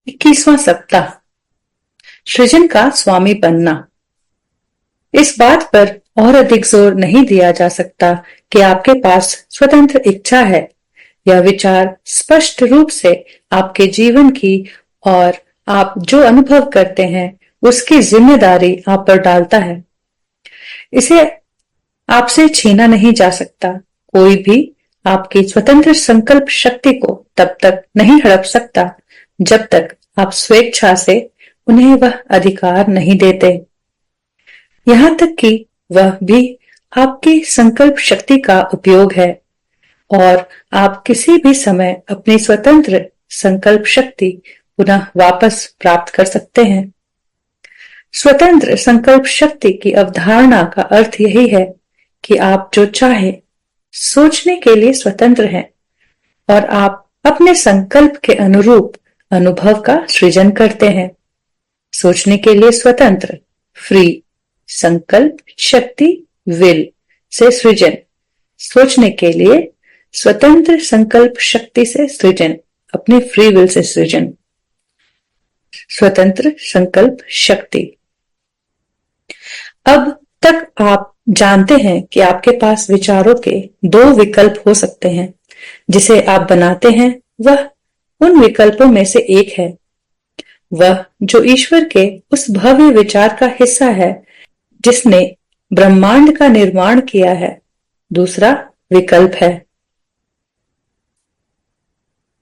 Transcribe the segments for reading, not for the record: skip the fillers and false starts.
21वां सप्ताह, सृजन का स्वामी बनना। इस बात पर और अधिक जोर नहीं दिया जा सकता कि आपके पास स्वतंत्र इच्छा है। यह विचार स्पष्ट रूप से आपके जीवन की और आप जो अनुभव करते हैं उसकी जिम्मेदारी आप पर डालता है। इसे आपसे छीना नहीं जा सकता। कोई भी आपकी स्वतंत्र संकल्प शक्ति को तब तक नहीं हड़प सकता जब तक आप स्वेच्छा से उन्हें वह अधिकार नहीं देते। यहाँ तक कि वह भी आपकी संकल्प शक्ति का उपयोग है और आप किसी भी समय अपनी स्वतंत्र संकल्प शक्ति पुनः वापस प्राप्त कर सकते हैं। स्वतंत्र संकल्प शक्ति की अवधारणा का अर्थ यही है कि आप जो चाहे सोचने के लिए स्वतंत्र हैं और आप अपने संकल्प के अनुरूप अनुभव का सृजन करते हैं। सोचने के लिए स्वतंत्र, फ्री, संकल्प शक्ति, विल से सृजन, सोचने के लिए स्वतंत्र संकल्प शक्ति से सृजन, अपनी फ्री विल से सृजन। स्वतंत्र संकल्प शक्ति। अब तक आप जानते हैं कि आपके पास विचारों के दो विकल्प हो सकते हैं। जिसे आप बनाते हैं वह उन विकल्पों में से एक है, वह जो ईश्वर के उस भव्य विचार का हिस्सा है जिसने ब्रह्मांड का निर्माण किया है। दूसरा विकल्प है,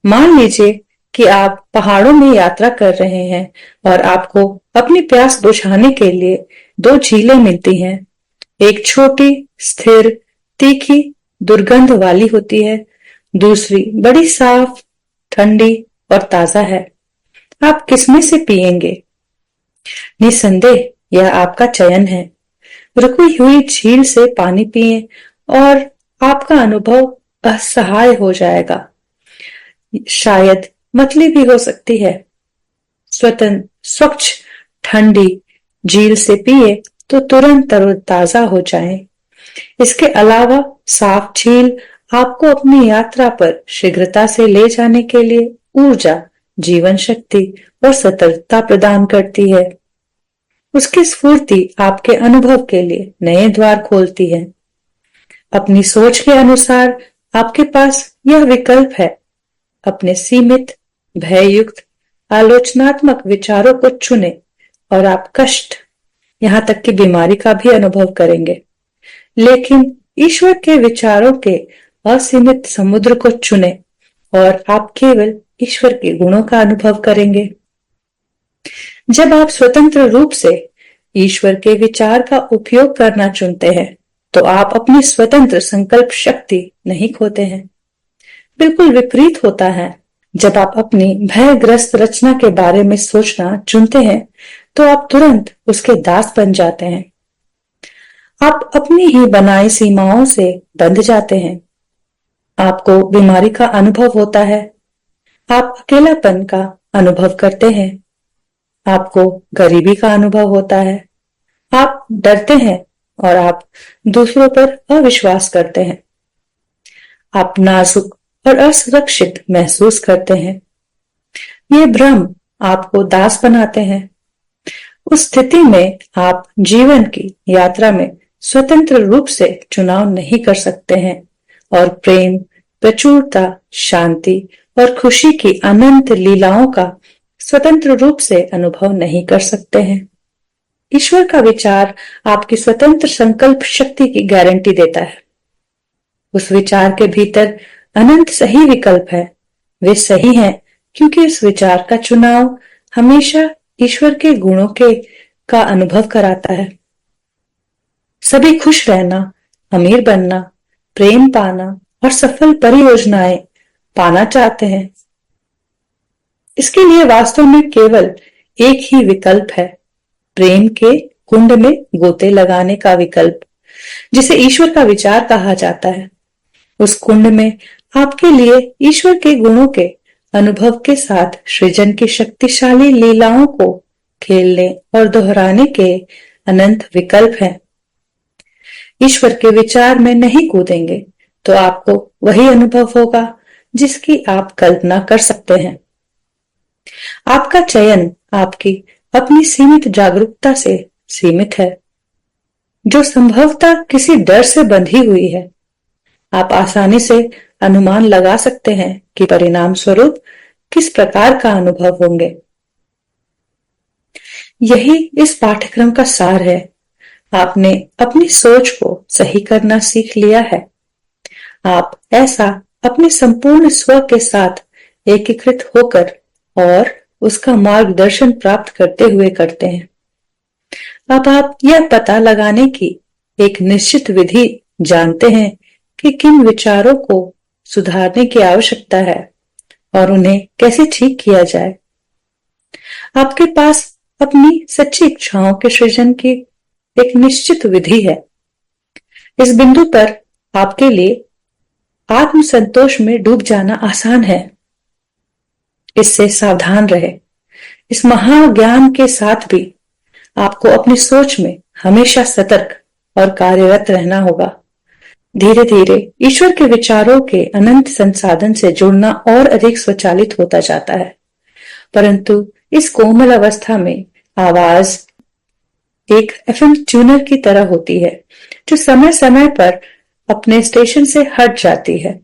मान लीजिए कि आप पहाड़ों में यात्रा कर रहे हैं और आपको अपनी प्यास बुझाने के लिए दो झीलें मिलती हैं। एक छोटी, स्थिर, तीखी, दुर्गंध वाली होती है, दूसरी बड़ी साफ, ठंडी और ताजा है। आप किसमें से पिएंगे? निसंदेह यह आपका चयन है। रुकी हुई झील से पानी पिए और आपका अनुभव असहाय हो जाएगा। शायद मतली भी हो सकती है। स्वतंत्र, स्वच्छ, ठंडी झील से पिए तो तुरंत तरोताजा हो जाएं। इसके अलावा साफ झील आपको अपनी यात्रा पर शीघ्रता से ले जाने के लिए ऊर्जा, जीवन शक्ति और सतर्कता प्रदान करती है। उसकी स्फूर्ति आपके अनुभव के लिए नए द्वार खोलती है। अपनी सोच के अनुसार आपके पास यह विकल्प है। अपने सीमित, भययुक्त, आलोचनात्मक विचारों को चुने और आप कष्ट, यहां तक कि बीमारी का भी अनुभव करेंगे। लेकिन ईश्वर के विचारों के असीमित समुद्र को चुने और आप केवल ईश्वर के गुणों का अनुभव करेंगे। जब आप स्वतंत्र रूप से ईश्वर के विचार का उपयोग करना चुनते हैं तो आप अपनी स्वतंत्र संकल्प शक्ति नहीं खोते हैं। बिल्कुल विपरीत होता है। जब आप अपनी भयग्रस्त रचना के बारे में सोचना चुनते हैं तो आप तुरंत उसके दास बन जाते हैं। आप अपनी ही बनाई सीमाओं से बंध जाते हैं। आपको बीमारी का अनुभव होता है। आप अकेलापन का अनुभव करते हैं। आपको गरीबी का अनुभव होता है। आप डरते हैं और आप दूसरों पर अविश्वास करते हैं। आप नाजुक और असुरक्षित महसूस करते हैं। ये भ्रम आपको दास बनाते हैं। उस स्थिति में आप जीवन की यात्रा में स्वतंत्र रूप से चुनाव नहीं कर सकते हैं और प्रेम, प्रचुरता, शांति और खुशी की अनंत लीलाओं का स्वतंत्र रूप से अनुभव नहीं कर सकते हैं। ईश्वर का विचार आपकी स्वतंत्र संकल्प शक्ति की गारंटी देता है। उस विचार के भीतर अनंत सही विकल्प है। वे सही हैं क्योंकि इस विचार का चुनाव हमेशा ईश्वर के गुणों का अनुभव कराता है। सभी खुश रहना, अमीर बनना, प्रेम पाना और सफल परियोजनाएं पाना चाहते हैं। इसके लिए वास्तव में केवल एक ही विकल्प है, प्रेम के कुंड में गोते लगाने का विकल्प, जिसे ईश्वर का विचार कहा जाता है। उस कुंड में आपके लिए ईश्वर के गुणों के अनुभव के साथ सृजन की शक्तिशाली लीलाओं को खेलने और दोहराने के अनंत विकल्प हैं। ईश्वर के विचार में नहीं कूदेंगे तो आपको वही अनुभव होगा जिसकी आप कल्पना कर सकते हैं। आपका चयन आपकी अपनी सीमित जागरूकता से सीमित है, जो संभवतः किसी डर से बंधी हुई है। आप आसानी से अनुमान लगा सकते हैं कि परिणाम स्वरूप किस प्रकार का अनुभव होंगे। यही इस पाठ्यक्रम का सार है। आपने अपनी सोच को सही करना सीख लिया है। आप ऐसा अपने संपूर्ण स्व के साथ एकीकृत होकर और उसका मार्गदर्शन प्राप्त करते हुए करते हैं। अब आप यह पता लगाने की एक निश्चित विधि जानते हैं कि किन विचारों को सुधारने की आवश्यकता है और उन्हें कैसे ठीक किया जाए। आपके पास अपनी सच्ची इच्छाओं के सृजन की एक निश्चित विधि है। इस बिंदु पर आपके लिए आत्मसंतोष में डूब जाना आसान है। इससे सावधान रहे। इस महाज्ञान के साथ भी आपको अपनी सोच में हमेशा सतर्क और कार्यरत रहना होगा। धीरे धीरे ईश्वर के विचारों के अनंत संसाधन से जुड़ना और अधिक स्वचालित होता जाता है, परंतु इस कोमल अवस्था में आवाज एक एफएम ट्यूनर की तरह होती है, जो समय समय पर अपने स्टेशन से हट जाती है।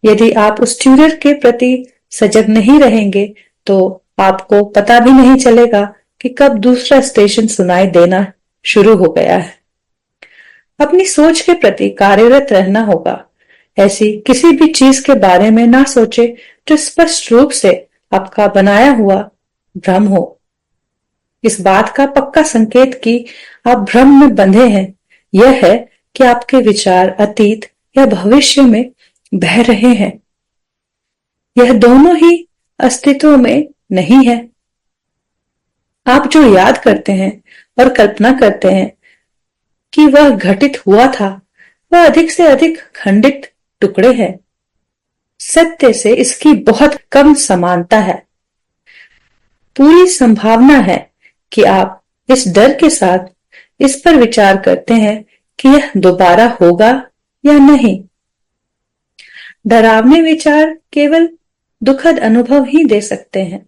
यदि आप उस ट्यूनर के प्रति सजग नहीं रहेंगे तो आपको पता भी नहीं चलेगा कि कब दूसरा स्टेशन सुनाई देना शुरू हो गया है। अपनी सोच के प्रति कार्यरत रहना होगा। ऐसी किसी भी चीज के बारे में ना सोचे जो स्पष्ट रूप से आपका बनाया हुआ भ्रम हो। इस बात का पक्का संकेत कि आप भ्रम में बंधे हैं यह है कि आपके विचार अतीत या भविष्य में बह रहे हैं। यह दोनों ही अस्तित्व में नहीं है। आप जो याद करते हैं और कल्पना करते हैं कि वह घटित हुआ था, वह अधिक से अधिक खंडित टुकड़े हैं। सत्य से इसकी बहुत कम समानता है। पूरी संभावना है कि आप इस डर के साथ इस पर विचार करते हैं कि यह दोबारा होगा या नहीं। डरावने विचार केवल दुखद अनुभव ही दे सकते हैं।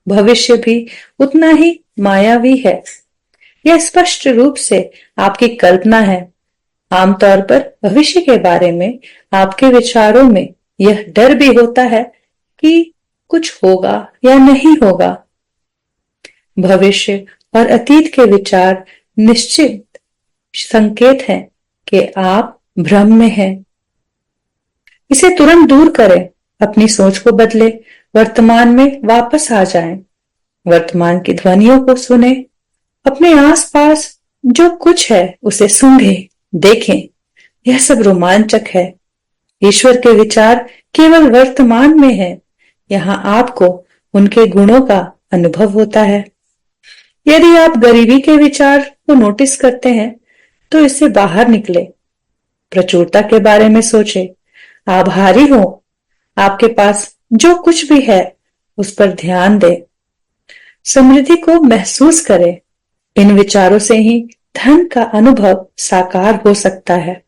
भविष्य भी उतना ही मायावी है। यह स्पष्ट रूप से आपकी कल्पना है। आमतौर पर भविष्य के बारे में आपके विचारों में यह डर भी होता है कि कुछ होगा या नहीं होगा। भविष्य और अतीत के विचार निश्चित संकेत हैं कि आप भ्रम में हैं। इसे तुरंत दूर करें। अपनी सोच को बदले, वर्तमान में वापस आ जाएं। वर्तमान की ध्वनियों को सुने। अपने आसपास जो कुछ है उसे सूंघें, देखें। यह सब रोमांचक है। ईश्वर के विचार केवल वर्तमान में है। यहाँ आपको उनके गुणों का अनुभव होता है। यदि आप गरीबी के विचार को नोटिस करते हैं तो इससे बाहर निकले। प्रचुरता के बारे में सोचे। आभारी हो। आपके पास जो कुछ भी है उस पर ध्यान दें। समृद्धि को महसूस करें। इन विचारों से ही धन का अनुभव साकार हो सकता है।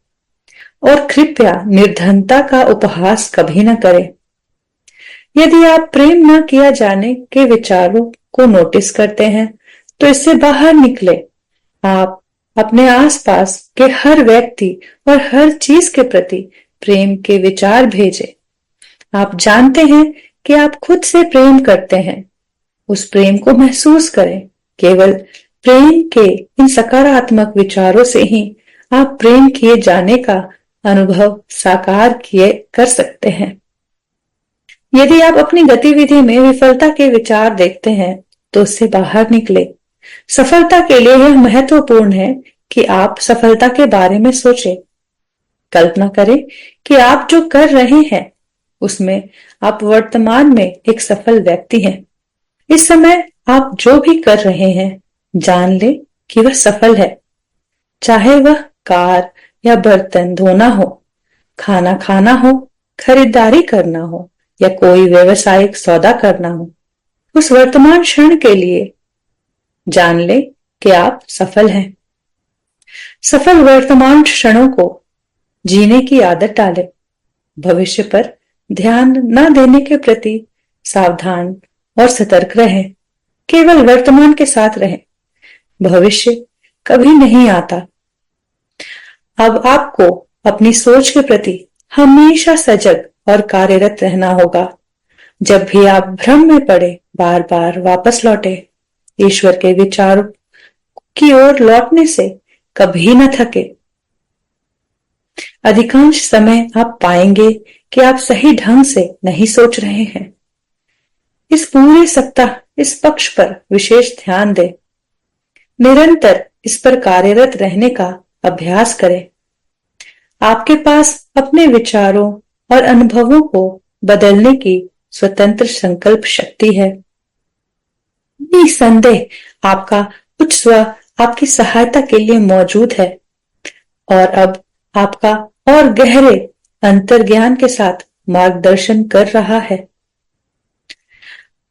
और कृपया निर्धनता का उपहास कभी न करें। यदि आप प्रेम न किया जाने के विचारों को नोटिस करते हैं तो इससे बाहर निकले। आप अपने आसपास के हर व्यक्ति और हर चीज के प्रति प्रेम के विचार भेजें। आप जानते हैं कि आप खुद से प्रेम करते हैं। उस प्रेम को महसूस करें। केवल प्रेम के इन सकारात्मक विचारों से ही आप प्रेम किए जाने का अनुभव साकार किए कर सकते हैं। यदि आप अपनी गतिविधि में विफलता के विचार देखते हैं तो उससे बाहर निकले। सफलता के लिए यह महत्वपूर्ण है कि आप सफलता के बारे में सोचें। कल्पना करें कि आप जो कर रहे हैं उसमें आप वर्तमान में एक सफल व्यक्ति हैं। इस समय आप जो भी कर रहे हैं जान ले कि वह सफल है। चाहे वह कार या बर्तन धोना हो, खाना खाना हो, खरीदारी करना हो या कोई व्यवसायिक सौदा करना हो। उस वर्तमान क्षण के लिए जान ले कि आप सफल हैं। सफल वर्तमान क्षणों को जीने की आदत डालें। भविष्य पर ध्यान न देने के प्रति सावधान और सतर्क रहें। केवल वर्तमान के साथ रहें। भविष्य कभी नहीं आता। अब आपको अपनी सोच के प्रति हमेशा सजग और कार्यरत रहना होगा। जब भी आप भ्रम में पड़े, बार बार वापस लौटे। ईश्वर के विचारों की ओर लौटने से कभी न थके। अधिकांश समय आप पाएंगे कि आप सही ढंग से नहीं सोच रहे हैं। इस पूरे सप्ताह इस पक्ष पर विशेष ध्यान दें। निरंतर इस पर कार्यरत रहने का अभ्यास करें। आपके पास अपने विचारों और अनुभवों को बदलने की स्वतंत्र संकल्प शक्ति है। निसंदेह आपका उच्च स्व आपकी सहायता के लिए मौजूद है और अब आपका और गहरे अंतर्ज्ञान के साथ मार्गदर्शन कर रहा है।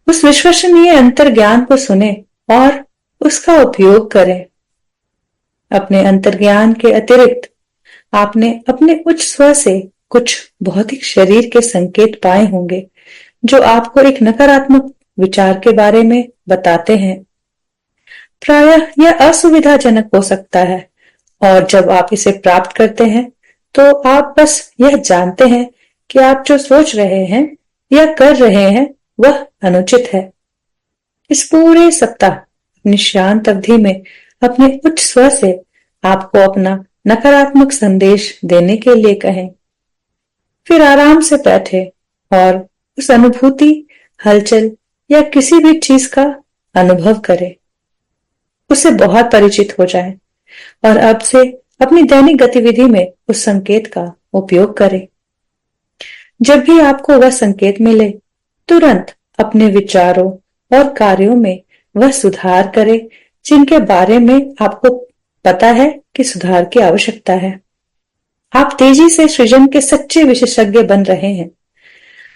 उस विश्वसनीय अंतर्ज्ञान को सुने और उसका उपयोग करें। अपने अंतर्ज्ञान के अतिरिक्त आपने अपने उच्च स्व से कुछ भौतिक शरीर के संकेत पाए होंगे जो आपको एक नकारात्मक विचार के बारे में बताते हैं। प्रायः यह असुविधाजनक हो सकता है और जब आप इसे प्राप्त करते हैं तो आप बस यह जानते हैं कि आप जो सोच रहे हैं या कर रहे हैं वह अनुचित है। इस पूरे सप्ताह अपनी शांत अवधि में अपने उच्च स्व से आपको अपना नकारात्मक संदेश देने के लिए कहें। फिर आराम से बैठे और उस अनुभूति, हलचल या किसी भी चीज का अनुभव करें। उससे बहुत परिचित हो जाएं और अब से अपनी दैनिक गतिविधि में उस संकेत का उपयोग करें। जब भी आपको वह संकेत मिले, तुरंत अपने विचारों और कार्यों में वह सुधार करें जिनके बारे में आपको पता है कि सुधार की आवश्यकता है। आप तेजी से सृजन के सच्चे विशेषज्ञ बन रहे हैं।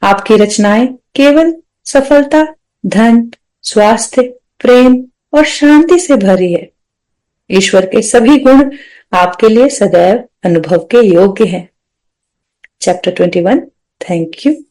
आपकी रचनाएं केवल सफलता, धन, स्वास्थ्य, प्रेम और शांति से भरी है। ईश्वर के सभी गुण आपके लिए सदैव अनुभव के योग्य हैं। चैप्टर 21। Thank you.